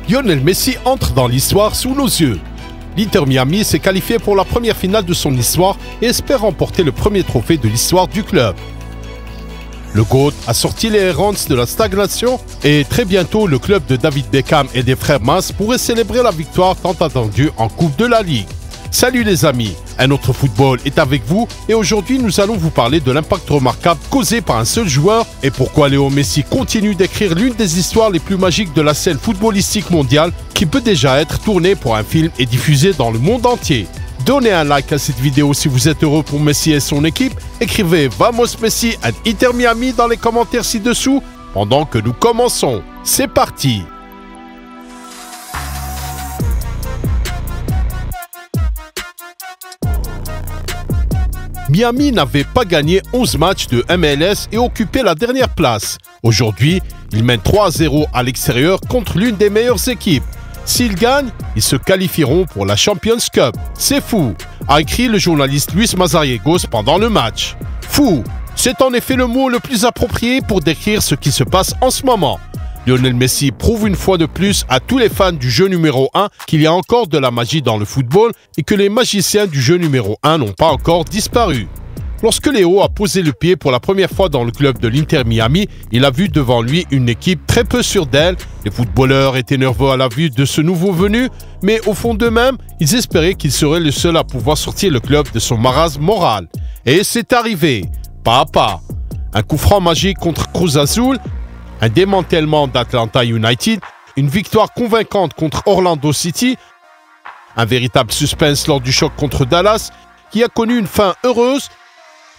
Lionel Messi entre dans l'histoire sous nos yeux. L'Inter Miami s'est qualifié pour la première finale de son histoire et espère remporter le premier trophée de l'histoire du club. Le GOAT a sorti les Herons de la stagnation et très bientôt le club de David Beckham et des frères Mas pourrait célébrer la victoire tant attendue en Coupe de la Ligue. Salut les amis, un autre football est avec vous et aujourd'hui nous allons vous parler de l'impact remarquable causé par un seul joueur et pourquoi Léo Messi continue d'écrire l'une des histoires les plus magiques de la scène footballistique mondiale qui peut déjà être tournée pour un film et diffusée dans le monde entier. Donnez un like à cette vidéo si vous êtes heureux pour Messi et son équipe, écrivez Vamos Messi and Inter Miami dans les commentaires ci-dessous pendant que nous commençons. C'est parti! Miami n'avait pas gagné 11 matchs de MLS et occupé la dernière place. Aujourd'hui, ils mènent 3-0 à l'extérieur contre l'une des meilleures équipes. S'ils gagnent, ils se qualifieront pour la Champions Cup. C'est fou, a écrit le journaliste Luis Mazariegos pendant le match. Fou, c'est en effet le mot le plus approprié pour décrire ce qui se passe en ce moment. Lionel Messi prouve une fois de plus à tous les fans du jeu numéro 1 qu'il y a encore de la magie dans le football et que les magiciens du jeu numéro 1 n'ont pas encore disparu. Lorsque Léo a posé le pied pour la première fois dans le club de l'Inter Miami, il a vu devant lui une équipe très peu sûre d'elle. Les footballeurs étaient nerveux à la vue de ce nouveau venu, mais au fond d'eux-mêmes, ils espéraient qu'il serait le seul à pouvoir sortir le club de son marasme moral. Et c'est arrivé, pas à pas. Un coup franc magique contre Cruz Azul, un démantèlement d'Atlanta United, une victoire convaincante contre Orlando City, un véritable suspense lors du choc contre Dallas qui a connu une fin heureuse,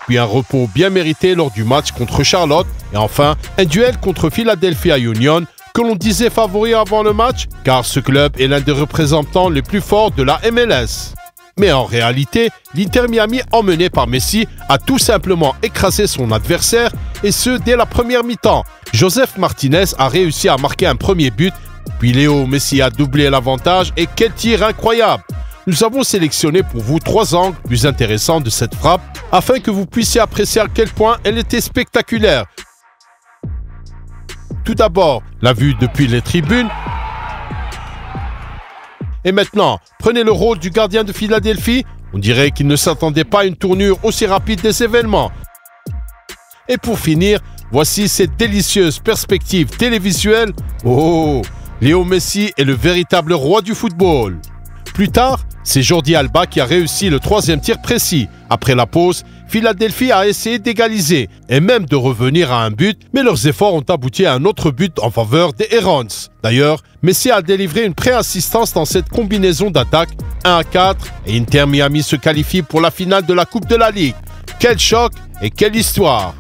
puis un repos bien mérité lors du match contre Charlotte et enfin un duel contre Philadelphia Union que l'on disait favori avant le match car ce club est l'un des représentants les plus forts de la MLS. Mais en réalité, l'Inter Miami, emmené par Messi, a tout simplement écrasé son adversaire, et ce dès la première mi-temps. Joseph Martinez a réussi à marquer un premier but, puis Léo Messi a doublé l'avantage, et quel tir incroyable! Nous avons sélectionné pour vous 3 angles plus intéressants de cette frappe, afin que vous puissiez apprécier à quel point elle était spectaculaire. Tout d'abord, la vue depuis les tribunes. Et maintenant, prenez le rôle du gardien de Philadelphie. On dirait qu'il ne s'attendait pas à une tournure aussi rapide des événements. Et pour finir, voici cette délicieuse perspective télévisuelle. Oh, Léo Messi est le véritable roi du football. Plus tard, c'est Jordi Alba qui a réussi le 3e tir précis. Après la pause, Philadelphie a essayé d'égaliser et même de revenir à un but, mais leurs efforts ont abouti à un autre but en faveur des Herons. D'ailleurs, Messi a délivré une pré-assistance dans cette combinaison d'attaque 1-4 et Inter Miami se qualifie pour la finale de la Coupe de la Ligue. Quel choc et quelle histoire!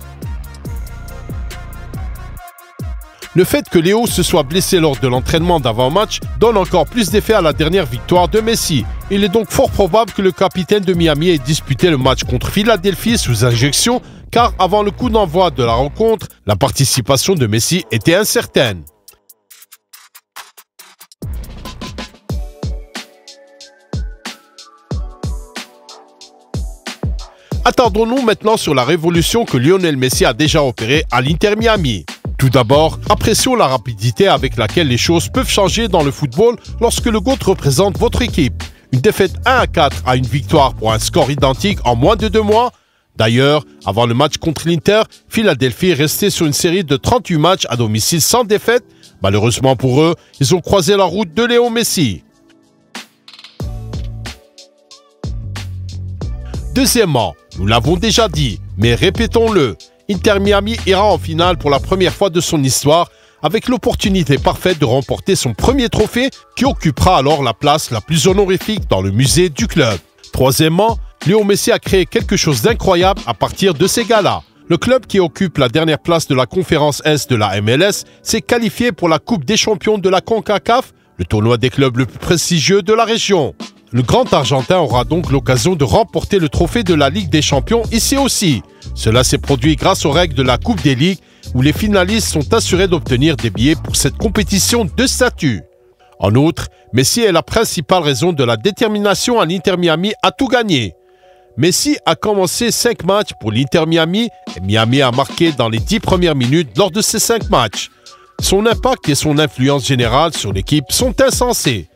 Le fait que Léo se soit blessé lors de l'entraînement d'avant-match donne encore plus d'effet à la dernière victoire de Messi. Il est donc fort probable que le capitaine de Miami ait disputé le match contre Philadelphie sous injection, car avant le coup d'envoi de la rencontre, la participation de Messi était incertaine. Attardons-nous maintenant sur la révolution que Lionel Messi a déjà opérée à l'Inter Miami. Tout d'abord, apprécions la rapidité avec laquelle les choses peuvent changer dans le football lorsque le GOAT représente votre équipe. Une défaite 1-4 à une victoire pour un score identique en moins de 2 mois. D'ailleurs, avant le match contre l'Inter, Philadelphie est resté sur une série de 38 matchs à domicile sans défaite. Malheureusement pour eux, ils ont croisé la route de Léo Messi. Deuxièmement, nous l'avons déjà dit, mais répétons-le, Inter Miami ira en finale pour la première fois de son histoire avec l'opportunité parfaite de remporter son premier trophée qui occupera alors la place la plus honorifique dans le musée du club. Troisièmement, Léo Messi a créé quelque chose d'incroyable à partir de ces galas. Le club qui occupe la dernière place de la conférence Est de la MLS s'est qualifié pour la Coupe des champions de la CONCACAF, le tournoi des clubs le plus prestigieux de la région. Le grand Argentin aura donc l'occasion de remporter le trophée de la Ligue des champions ici aussi. Cela s'est produit grâce aux règles de la Coupe des Ligues où les finalistes sont assurés d'obtenir des billets pour cette compétition de statut. En outre, Messi est la principale raison de la détermination à l'Inter Miami à tout gagner. Messi a commencé 5 matchs pour l'Inter Miami et Miami a marqué dans les 10 premières minutes lors de ces 5 matchs. Son impact et son influence générale sur l'équipe sont insensés.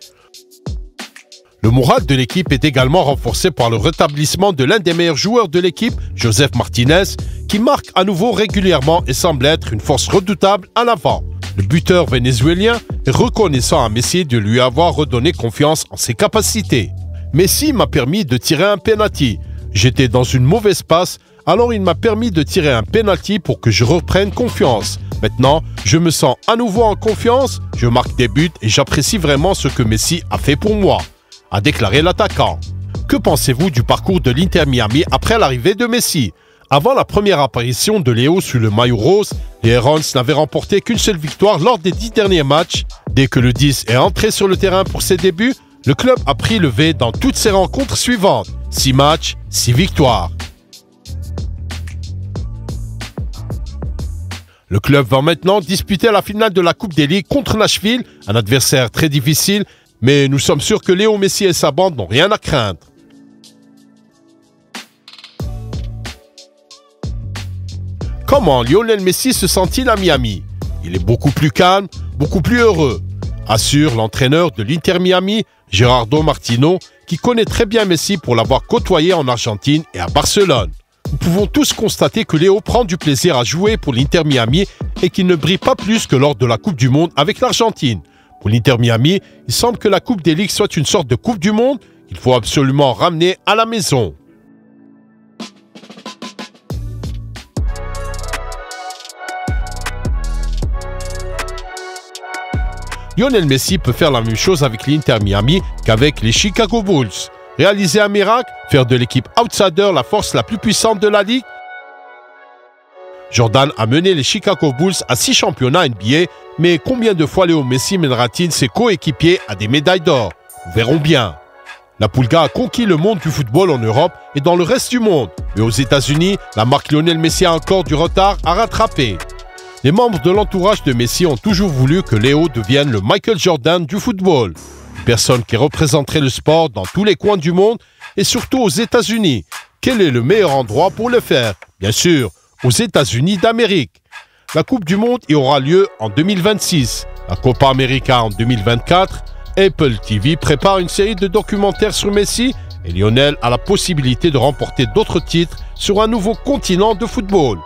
Le moral de l'équipe est également renforcé par le rétablissement de l'un des meilleurs joueurs de l'équipe, Joseph Martinez, qui marque à nouveau régulièrement et semble être une force redoutable à l'avant. Le buteur vénézuélien est reconnaissant à Messi de lui avoir redonné confiance en ses capacités. Messi m'a permis de tirer un penalty. J'étais dans une mauvaise passe, alors il m'a permis de tirer un penalty pour que je reprenne confiance. Maintenant, je me sens à nouveau en confiance, je marque des buts et j'apprécie vraiment ce que Messi a fait pour moi, a déclaré l'attaquant. Que pensez-vous du parcours de l'Inter Miami après l'arrivée de Messi? Avant la première apparition de Léo sous le maillot rose, les Herons n'avaient remporté qu'une seule victoire lors des 10 derniers matchs. Dès que le 10 est entré sur le terrain pour ses débuts, le club a pris le V dans toutes ses rencontres suivantes. 6 matchs, 6 victoires. Le club va maintenant disputer la finale de la Coupe des Ligues contre Nashville, un adversaire très difficile, mais nous sommes sûrs que Léo Messi et sa bande n'ont rien à craindre. Comment Lionel Messi se sent-il à Miami? Il est beaucoup plus calme, beaucoup plus heureux, assure l'entraîneur de l'Inter Miami, Gerardo Martino, qui connaît très bien Messi pour l'avoir côtoyé en Argentine et à Barcelone. Nous pouvons tous constater que Léo prend du plaisir à jouer pour l'Inter Miami et qu'il ne brille pas plus que lors de la Coupe du Monde avec l'Argentine. Pour l'Inter Miami, il semble que la Coupe des Ligues soit une sorte de Coupe du Monde qu'il faut absolument ramener à la maison. Lionel Messi peut faire la même chose avec l'Inter Miami qu'avec les Chicago Bulls. Réaliser un miracle, faire de l'équipe outsider la force la plus puissante de la ligue. Jordan a mené les Chicago Bulls à 6 championnats NBA, mais combien de fois Léo Messi mènera-t-il ses coéquipiers à des médailles d'or? Nous verrons bien. La Pulga a conquis le monde du football en Europe et dans le reste du monde, mais aux États-Unis, la marque Lionel Messi a encore du retard à rattraper. Les membres de l'entourage de Messi ont toujours voulu que Léo devienne le Michael Jordan du football. Une personne qui représenterait le sport dans tous les coins du monde et surtout aux États-Unis. Quel est le meilleur endroit pour le faire? Bien sûr, aux États-Unis d'Amérique. La Coupe du Monde y aura lieu en 2026. La Copa América en 2024. Apple TV prépare une série de documentaires sur Messi et Lionel a la possibilité de remporter d'autres titres sur un nouveau continent de football.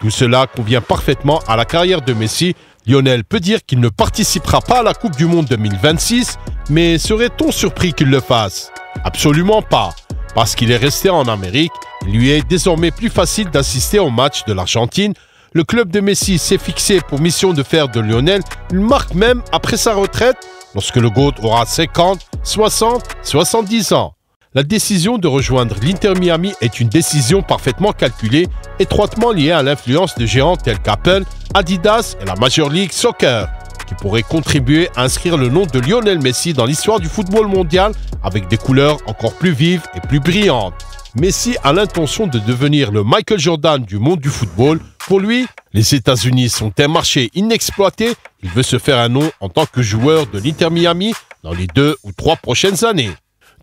Tout cela convient parfaitement à la carrière de Messi. Lionel peut dire qu'il ne participera pas à la Coupe du Monde 2026, mais serait-on surpris qu'il le fasse? Absolument pas. Parce qu'il est resté en Amérique, il lui est désormais plus facile d'assister aux matchs de l'Argentine. Le club de Messi s'est fixé pour mission de faire de Lionel une marque même après sa retraite, lorsque le GOAT aura 50, 60, 70 ans. La décision de rejoindre l'Inter Miami est une décision parfaitement calculée, étroitement liée à l'influence de géants tels qu'Apple, Adidas et la Major League Soccer, qui pourraient contribuer à inscrire le nom de Lionel Messi dans l'histoire du football mondial avec des couleurs encore plus vives et plus brillantes. Messi a l'intention de devenir le Michael Jordan du monde du football. Pour lui, les États-Unis sont un marché inexploité. Il veut se faire un nom en tant que joueur de l'Inter Miami dans les 2 ou 3 prochaines années.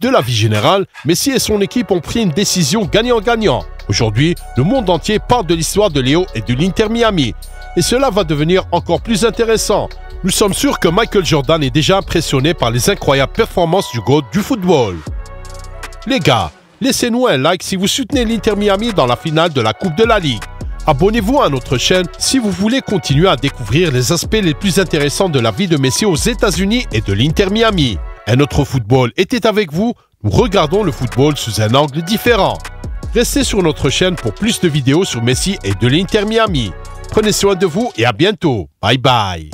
De la vie générale, Messi et son équipe ont pris une décision gagnant-gagnant. Aujourd'hui, le monde entier parle de l'histoire de Léo et de l'Inter Miami. Et cela va devenir encore plus intéressant. Nous sommes sûrs que Michael Jordan est déjà impressionné par les incroyables performances du GOAT du football. Les gars, laissez-nous un like si vous soutenez l'Inter Miami dans la finale de la Coupe de la Ligue. Abonnez-vous à notre chaîne si vous voulez continuer à découvrir les aspects les plus intéressants de la vie de Messi aux États-Unis et de l'Inter Miami. Un autre football était avec vous, nous regardons le football sous un angle différent. Restez sur notre chaîne pour plus de vidéos sur Messi et de l'Inter Miami. Prenez soin de vous et à bientôt. Bye bye.